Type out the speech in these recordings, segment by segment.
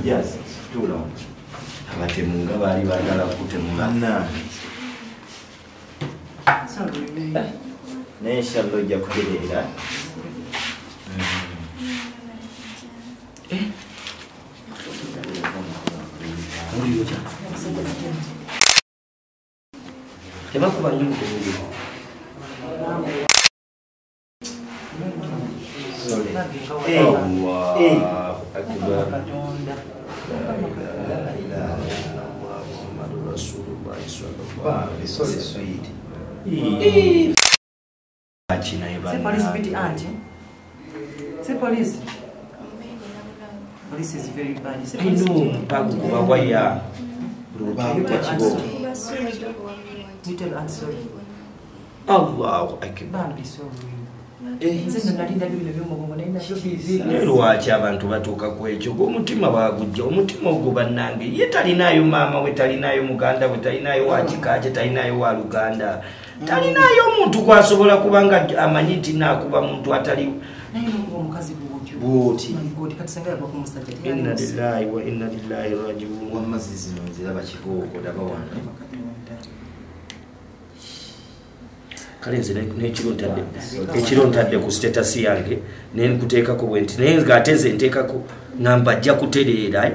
Yes, too long. Abatemunga bali bagala kutemulana. Neshallo ojja kutereera. Tebakuba nnyo mu kumuliro. Say police. Police is very bad. I know. You tell I'm sorry. Allahu Akbar. I'm sorry. Lwaki abantu batuuka ku ekyo omutima bagujja omutima ogwo bannange ye talinayo maama we talinayo muganda we talinayo wakikaaje talinayo wa luganda talinayo omuntu kwasobola kubanga amanyi nti naakuba muntu atali buti inna lillahi wa inna ilaihi rajiun wamazizino nziraba kikooko dabawana kale nze nekiro ntadde ku status yange nenkuteekako bwenti naye ng'ate nze nteekako ngamba ajja kutereera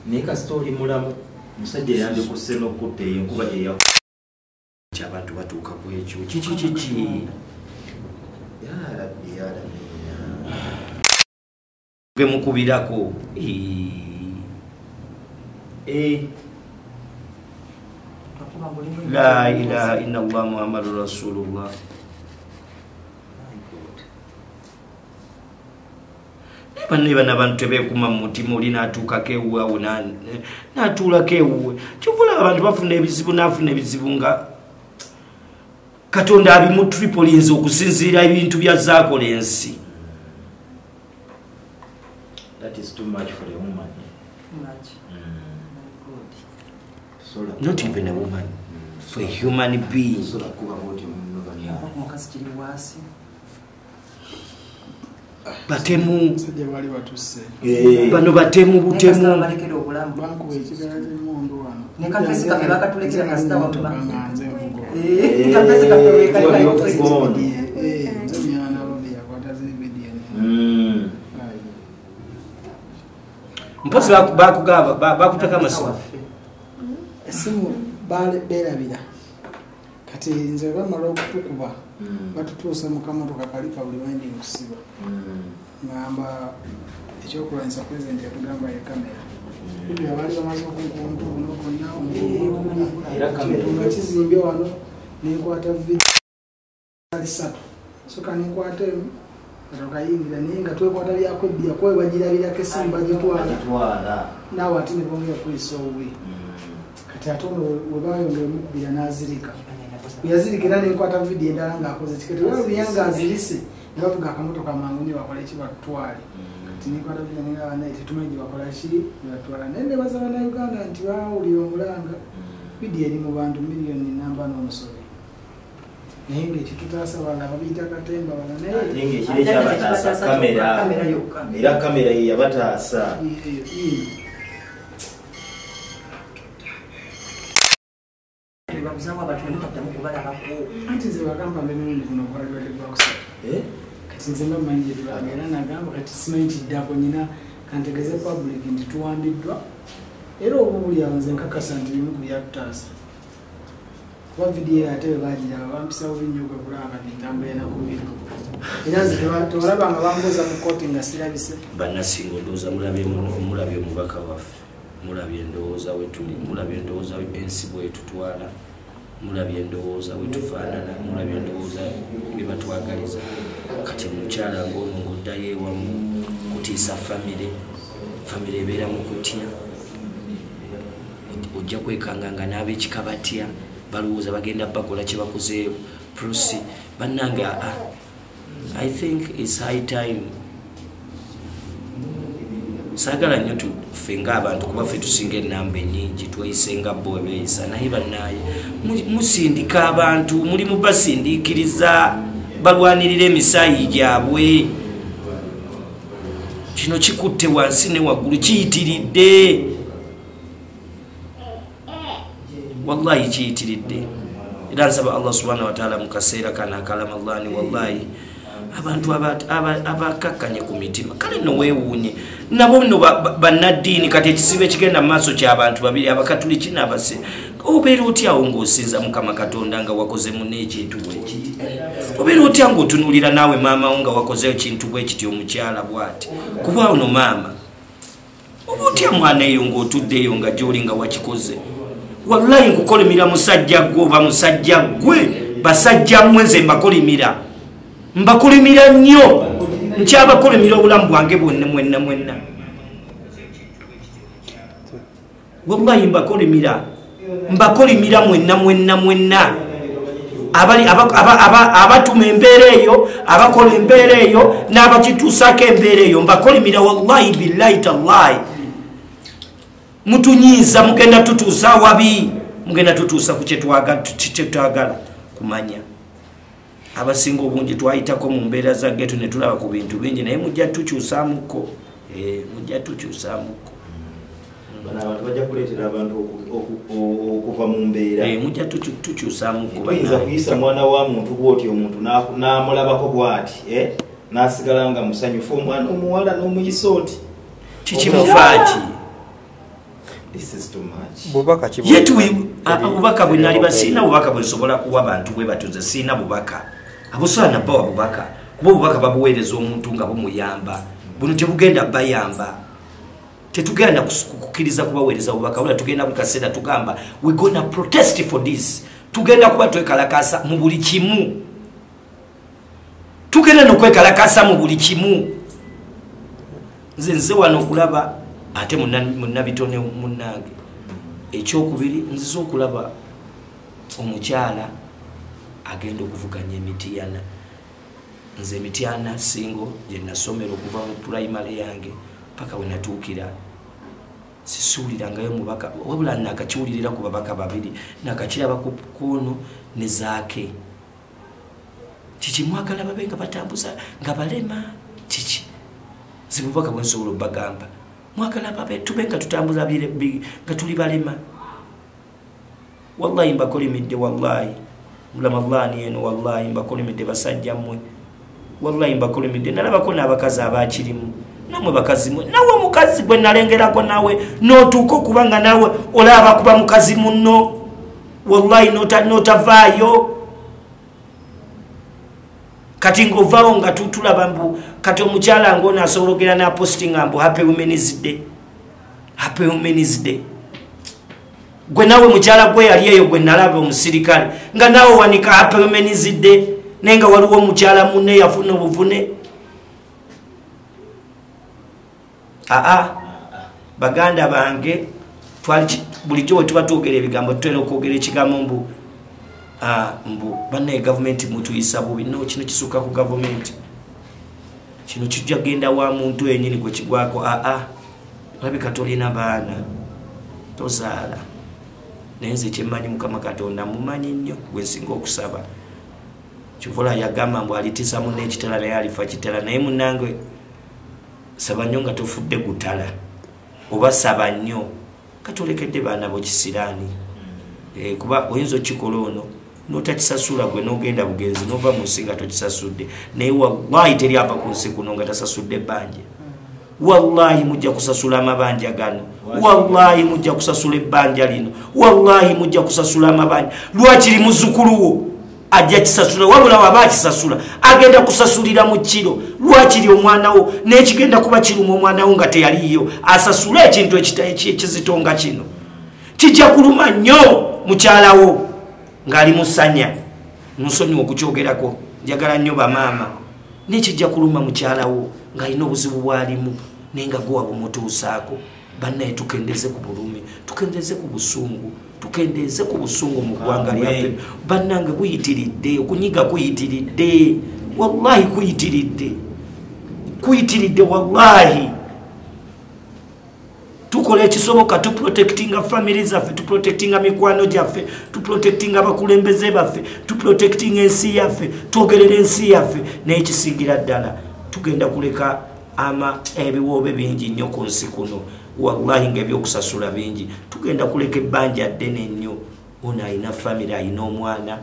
naye kasita oli mulamu musajja yandikusse n'okutta enkuba abantu batuuka ku ekyo kiki yarabbi gemukubirako la ilaha illallah muhammadur rasulullah bana abantu tebekuma mu mutima oli n'atuukako ewuwe awo n'atuulako ewuwe kivula abantu bafuna ebizibu n'afuna ebizibu nga katonda abimutripolinze okusinziira ebintu byazaakola ensi. That is too much for a woman. Much. Not even a woman. For a human being. Batemu. Bano batemu butemu. Mpozi bakugaba bakutaka amasimu esimu berabira kati nze bamala okutukuba batutuusa mu kamotoka kali kabuli bandi nkusiba ngamba ekyokulwanyisa pulezidenti yatugamba ye kamera ibyo abali bamaze okunkuntu nga kizimbye wano nenkwata vidiyo ali satu soka nenkwata tukayingira naye nga twekwata byakwebbiya kwebagirabirako esimu bagitwala naawe ate ne bongera kwesa owe kati ate ono webayongera omukubira n'azirika yazirika era nenkwata vidiyo endala ng'akoze kikati wabiyanga azirise ne bavuga akamotoka mangu ne bakola eki batwale kati nenkwata vidiyo nengabanaye tetumanyi gye bakola ki nebatwala naye ne baza bannayuganda nti bawulira omulanga vidiyo eri mu bantu miliyoni namba n'omusobe naye ng'ekitutaasa bala babiyita katemba bala naye ng'ekire kyabataasa kamera era kamera ye yabataasa anti nze bagamba mbenundi kuno gwaliwategwakusatu kati nze mbamanyi gye tulaga era nagamba kati simanyi kiddako nyina kantegeze public nti tuwambiddwa era obubuli awo nze nkakasa nti bimu ku byatutaasa kuba vidiyo ate bwe bagiraba bampisawo binyuka kulaba nintambula nakubiri era nze tewalaba nga bambuuza mu kooti nga sirabise bannasinga ndowooza mulabye omubaka waffe mulabye endowooza we tuli mulabye endowooza ensi bwetutwala mulabye endowooza wetufaanana mulabye endowooza bebatwagaliza kati mukyala ng'ono ng'oddayo ewamu kutiisa famire ebeera mu kutya ojja kwekanga nga n'ab'ekika batya balowooza bagenda bakola kye bakozeeyo prosi bannange I think it's high time saagala nnyo ffe ng'abantu kuba ffe tusinga ennamba ennyingi tweyisenga bo beeyisa naye bannaye musindika abantu mulimu basindiikiriza balwanirira emisaayi gyabwe kino kikutte wansi ne waggulu kiyitiridde wallahi kiyitiridde era nsaba Allah subhanahu wa ta'ala mu kaseera kana akalamallani wallahi abantu abakakkanye ku mitima kale no weewuunye nabo nno bannaddiini kati ekisibe kigenda mu maaso ky'abantu babiri abakatuliki n'abase obeera otyawo ng'osinza mukama katonda nga wakoze munne ekintu bwekiti obeera otya ng'otunuulira naawe maamawo nga wakozeyo kintu bwekiti omukyala bw'ati kuba ono maama oba otya mwana eyo ng'otuddeeyo nga gy'oli nga wakikoze wallahi nkukolimira musajja gwe oba musajja gwe basajja mmwe nze mbakolimira nnyo nkyabakolimira obulamu bwange bwonna mwenna wallahi mbakolimira mwenna abatuma embeera eyo abakola embeera eyo n'abakituusaako embeera eyo mbakolimira wallahi billahi tallahi mutunyiza mugenda tutuusa wabi mugenda tutuusa ku kyetwagala kumanya abasinga obungi twayitako mu mbeera za geto ne tulaba ku bintu bingi naye mujja tukyusaamuko abantu bajja kuleetera abantu okuva mu mbeera mujja tukyusaamuko bayinza kuyisa mwana wa muntu bw'oti omuntu n'amulabako bw'ati n'asigala nga musanyufu omwana omuwala n'omuyisa oti kikimufaaki obubaka bwe naliba siina bubaka bwe nsobola kuwa abantu bwe batuze siina bubaka abosobola nabbawa bubaka kuba obubaka babuweereza omuntu nga bumuyamba buno tebugenda bayamba tetugenda kukkiriza kubaweereza bubaka wala tugenda buli kaseera tugamba we gonna protest for this tugenda kuba twekalakasa mu buli kimu tugenda n'okwekalakasa mu buli kimu nze wano okulaba ate munnabitone munnange ekyokubiri nziza okulaba omukyala agenda okuvuganya emityana nze emityana singo gye nasomera okuva mu primary yange paka we natuukira sisuulirangayo mubaka wabula nakakiwulirira ku babaka babiri nakakiraba kuno ne zaake kikimwagala babe nga batambuza nga balema kiki zibubaka bwe nsobola obbagamba mwagala babe tube nga tutambuza nga tuli balema wallahi mbakolimidde wallahi mulamallani eno wallahi mbakolimidde basajja mmwe wallahi mbakolimidde nalabako n'abakazi abakirimu namwe bakazi mwe nawe omukazi gwe nalengerako nawe n'otuuka okuba nga nawe olaba kuba mukazi munno wallahi n'otavaayo kati ng'ovaawo nga tulaba mbu kati omukyala ng'ono asobologera n'apostinga mbu happy women's day gwe nawe mukyala gwe yali eyo gwe nalaba omusirikale nga nawe wanika happy women's day naye nga waliwo omukyala munne yafuna obuvune baganda bange bulijjo we tuba twogera ebigambo tutera okwogera ekigambo mbu bannaye gavumenti mutuyisa bubi no kino kisuka ku gavumenti kino kijja genda wa muntu yenyini gwe kigwako labika tolina baana tozaala naye nze kyemmanyi mukama katonda mumanyi nnyo gwe nsinga okusaba kivula yagamba mbu alitisa munne ekitala naye alifa kitala naye munnange saba nnyo nga tofudde gutala oba saba nnyo katolekedde baana bo kisiraani kuba oyinza okikola ono notakisasula gwe nogenda bugenzi nova mu nsi nga tokisasudde naye wallahi teri ava ku nsi kuno nga tasasudde ebbanja wallahi mujja kusasula amabanja gano wallahi mujja kusasula ebbanja lino wallahi mujja kusasula amabanja lwakiri muzzukuluwo ajja kisasula wabula waba akisasula agenda kusasulira mu kiro lwakiri omwanawo n'ekigenda kuba kiruma omwanawo nga teyaliyo asasula ekintu ekizitonga kino kijja kuluma nnyo mukyalawo ngali musanya nsonyi okukyogerako njagala nnyo bamaama nekijja kuluma mukyalawo ng'alina obuzibu bwalimu naye nga gwe wabumutuusaako. Bannaye tukendeze ku bulumi, tukendeze ku busungu, tukendeze ku busungu mu ggwanga lyaffe. Bannange kuyitiridde, okunyiga kuyitiridde, wallahi kuyitiridde wallahi. Tukola ekisoboka tu protectinga family zaffe, tu protectinga mikwano gyaffe, tu protectinga abakulembeze baffe, tu protectinga ensi yaffe, twogerera ensi yaffe. Naye ekisingira ddala tugenda kuleka ebiwoobe bingi nnyo ku nsi kuno. Wallahi ng'ebyokusasula bingi. Tugenda kuleka ebbanja ddene nnyo. Ono alina family, alina omwana,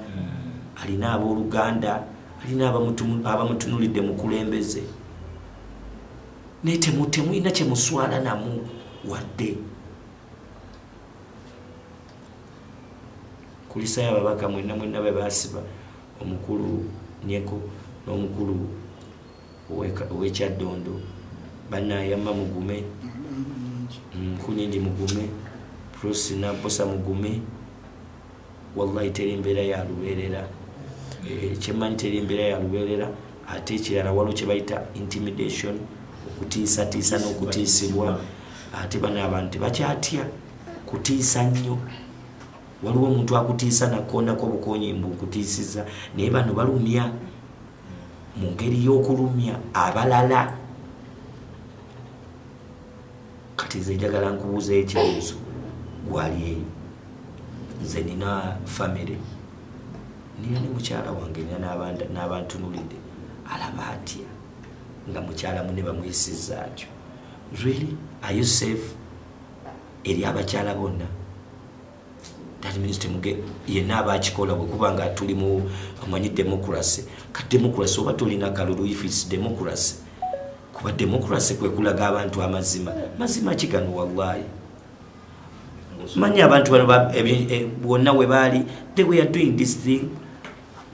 alina abooluganda, alina abamutunulidde mukulembeze. Naye temulina kye muswala namu wadde. Kulisayo ababaka mwenna be baasiba omukulu Nyeko n'omukulu ow'Ekyaddondo. Bannayamba mugume, Kunyingi mugume, Prosi Namposa mugume. Wallahi teri mbeera ya lubeerera. Kyemmanyi teri mbeera ya lubeerera. Ate ekirala waliwo kye bayita intimidation, okutiisatiisa n'okutiisibwa. Ate bano abantu bakyatya kutiisa nnyo. Waliwo omuntu akutiisa nakonako obukonyimbu okutiisiza, naye bano balumya mu ngeri y'okulumya abalala. Kati nze njagala nkubuuza ekibuuzo, gwali eyo. Nze nina famire, nina ne mukyala wange, nina n'abantunulidde. Alaba atya nga mukyala munne bamuyisizza atyo? Really? Are you safe? Eri abakyala bonna. That means yenna abakikola bwekuba nga tuli mu amanyi democracy. Ka democracy oba tulina kalulu if it's democracy. Kuba democracy kwe kulaga abantu amazima. Mazima kigano wallahi. Manya abantu bonna we baali, they were doing this thing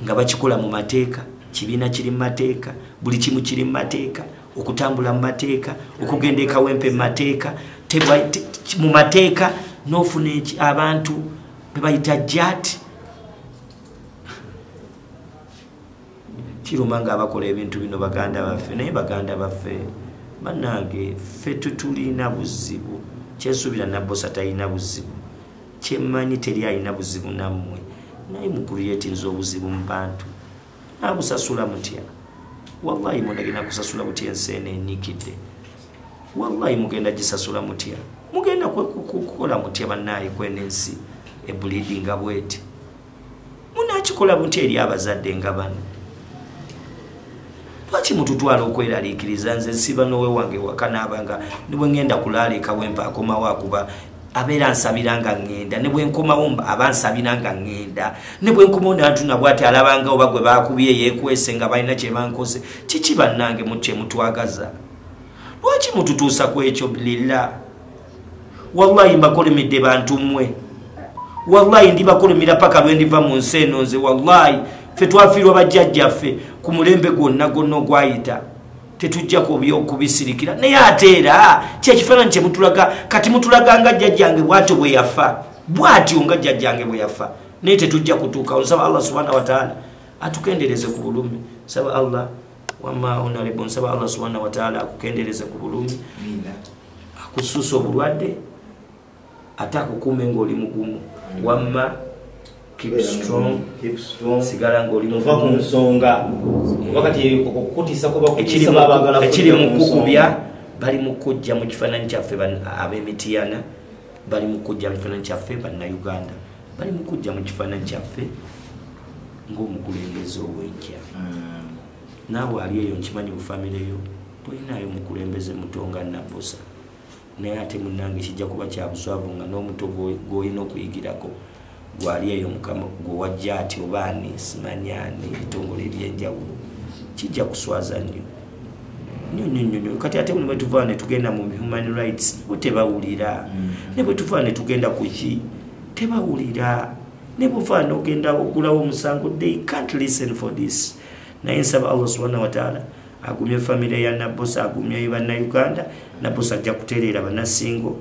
nga bakikola mu mateeka. Kibiina kiri mu mateeka, buli kimu kiri mu mateeka, okutambula mu mateeka, okugenda ekawempe mu mateeka, mu mateeka n'ofuna abantu bebayita jati. Kiruma nga abakola ebintu bino baganda baffe, naye baganda baffe bannange ffe tutulina buzibu. Kyensuubira Nabbosa talina buzibu, kyemmanyi teri alina buzibu nammwe, naye mukuliyetinza obuzibu mu bantu. Nabusasula mutya? Wallahi mugenda kusasula mutya ensi eno enyikidde? Wallahi mugenda gisasula mutya? Mugenda kukola mutya bannaye kweno ensi ebulidinga bweti? Munakikola mutya eri abazadde nga bano? Lwaki mututwala okweraliikiriza? Nze nsiba n'owe wange waka naabanga ne bwe ngenda kulaala ekawempe akomawo akuba abeera nsabira nga ngenda, ne bwe nkomawo aba nsabira nga ngenda, ne bwe nkomawo n'antuna bw'ati alabanga oba gwe baakubye yeekwese nga balina kye bankose. Kiki bannange kye mutwagaza? Lwaki mututuusa ku ekyo lilla? Wallahi mbakolemedde bantu mmwe, wallahi ndibakolemera paka lwe ndiva mu nsi eno. Nze wallahi ffe twafiirwa bajjajjaffe ku mulembe gwonna ogwayita, tetujja kubisirikira. Naye ate era kyekifaananyi kye mutulaga, kati mutulaga nga jjajjange bw'atyo bwe yafa, bw'atyo nga jjajjange bwe yafa, naye tetujja kutuukawo. Nsaba Allah subhanahu wa ta'ala atukendereze ku bulumi. Nsaba Allah wamma honorable, nsaba Allah subhanahu wa ta'ala akukendereze ku bulumi, akusuusa obulwadde, ate akukuume ng'oli mugumu. Wamma keep strong, sigala ng'oli muva ku nsonga. Wakati okukutisa kuba kutisa babagala ekiri mu kukubya, bali mu kujja mu kifaananyi kyaffe ab'Emityana, bali mu kujja mu kifaananyi kyaffe Bannayuganda, bali mu kujja mu kifaananyi kyaffe ng'omukulembeze ow'enkya. Naawe ali eyo nkimanyi mu famire yo tolinayo mukulembeze muto nga Nabbosa, naye ate munnange kijja kuba kya buswavu nga n'omuto gw'olina okuyigirako gwali eyo Mukama gwe wajja ati oba ani simanyani ebitongole eby'enjawulo, kijja kuswaza nnyo. Kati ate bwe tuva ne tugenda mu human rights bo tebawulira, ne bwe tuva ne tugenda ku ki tebawulira, ne buva n'ogenda okugulawo omusango, they can't listen for this. Naye nsaba Allah subhanahu wa ta'ala agumye famire ya Nabbosa, agumye Bannayuganda. Nabbosa ajja kutereera Bannasingo,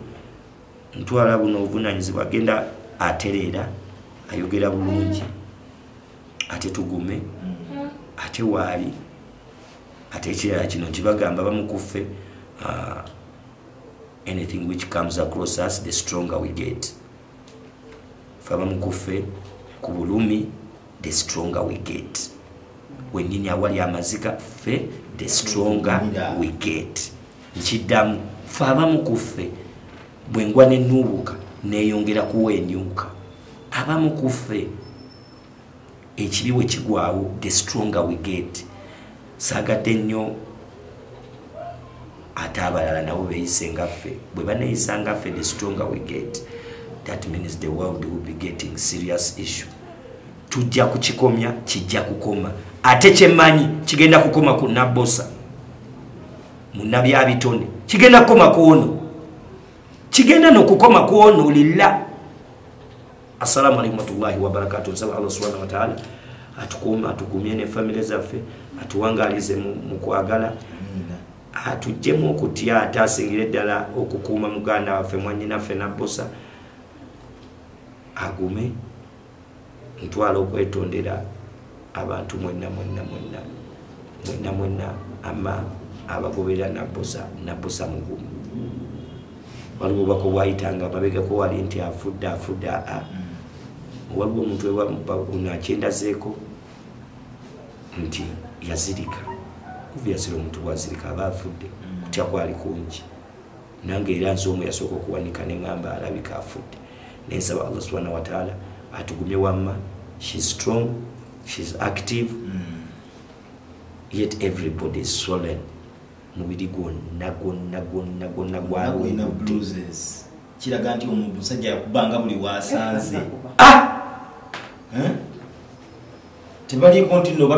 ntwala buno obuvunaanyizibwa agenda atereera ayogera bulungi ate tugume ate waali ate ekirala kino kibagamba bamukuffe anything which comes across us the stronger we get fa bamukuffe ku bulumi the stronger we get wennyini awali amazika ffe the stronger we get nkiddamu fe abamu ku ffe bwengwa nenuubuka neeyongera kuwenyuuka abamu ku ffe ekibi bwe kigwawo the stronger we get saagadde nnyo ate abalala nabo beeyise nga ffe bwe baneeyisa nga ffe the stronger we get that means the world will be getting serious issue tujja kukikomya kijja kukoma ate kyemmanyi kigenda kukoma ku Nabbosa munnabyabitone kigenda kukoma ku ono kigenda n'okukoma ku ono lillah. Assalamu alaikum warahmatullahi wabarakatuh. Nsaba Allah subhanahu wa ta'ala atukuma atugumye ne family zaffe atuwangalize mu kwagala atujjemu okutya atasingire ddala okukuuma muganda waffe mwannyinaffe Nabbosa agume ntwala okwetondera abantu mwenna ama abagoberera Nabbosa mugumu waliwo bako bwayitanga mabegako wali nti afudde waliwo omuntu unakyendazeeko nti yazirika kuviyasira omuntu bwazirika aba afudde kutya kwali kungi nange era nsi omu yasooka okuwanika neŋŋamba alabika afudde nensaba Allah subhanahu wa ta'ala atugumye wamma. She's strong, she's active, yet everybody is swollen. Mubiri gwonna gwalina bruises kiraga nti omusajja yakubanga buli waasanze tebaliko nti no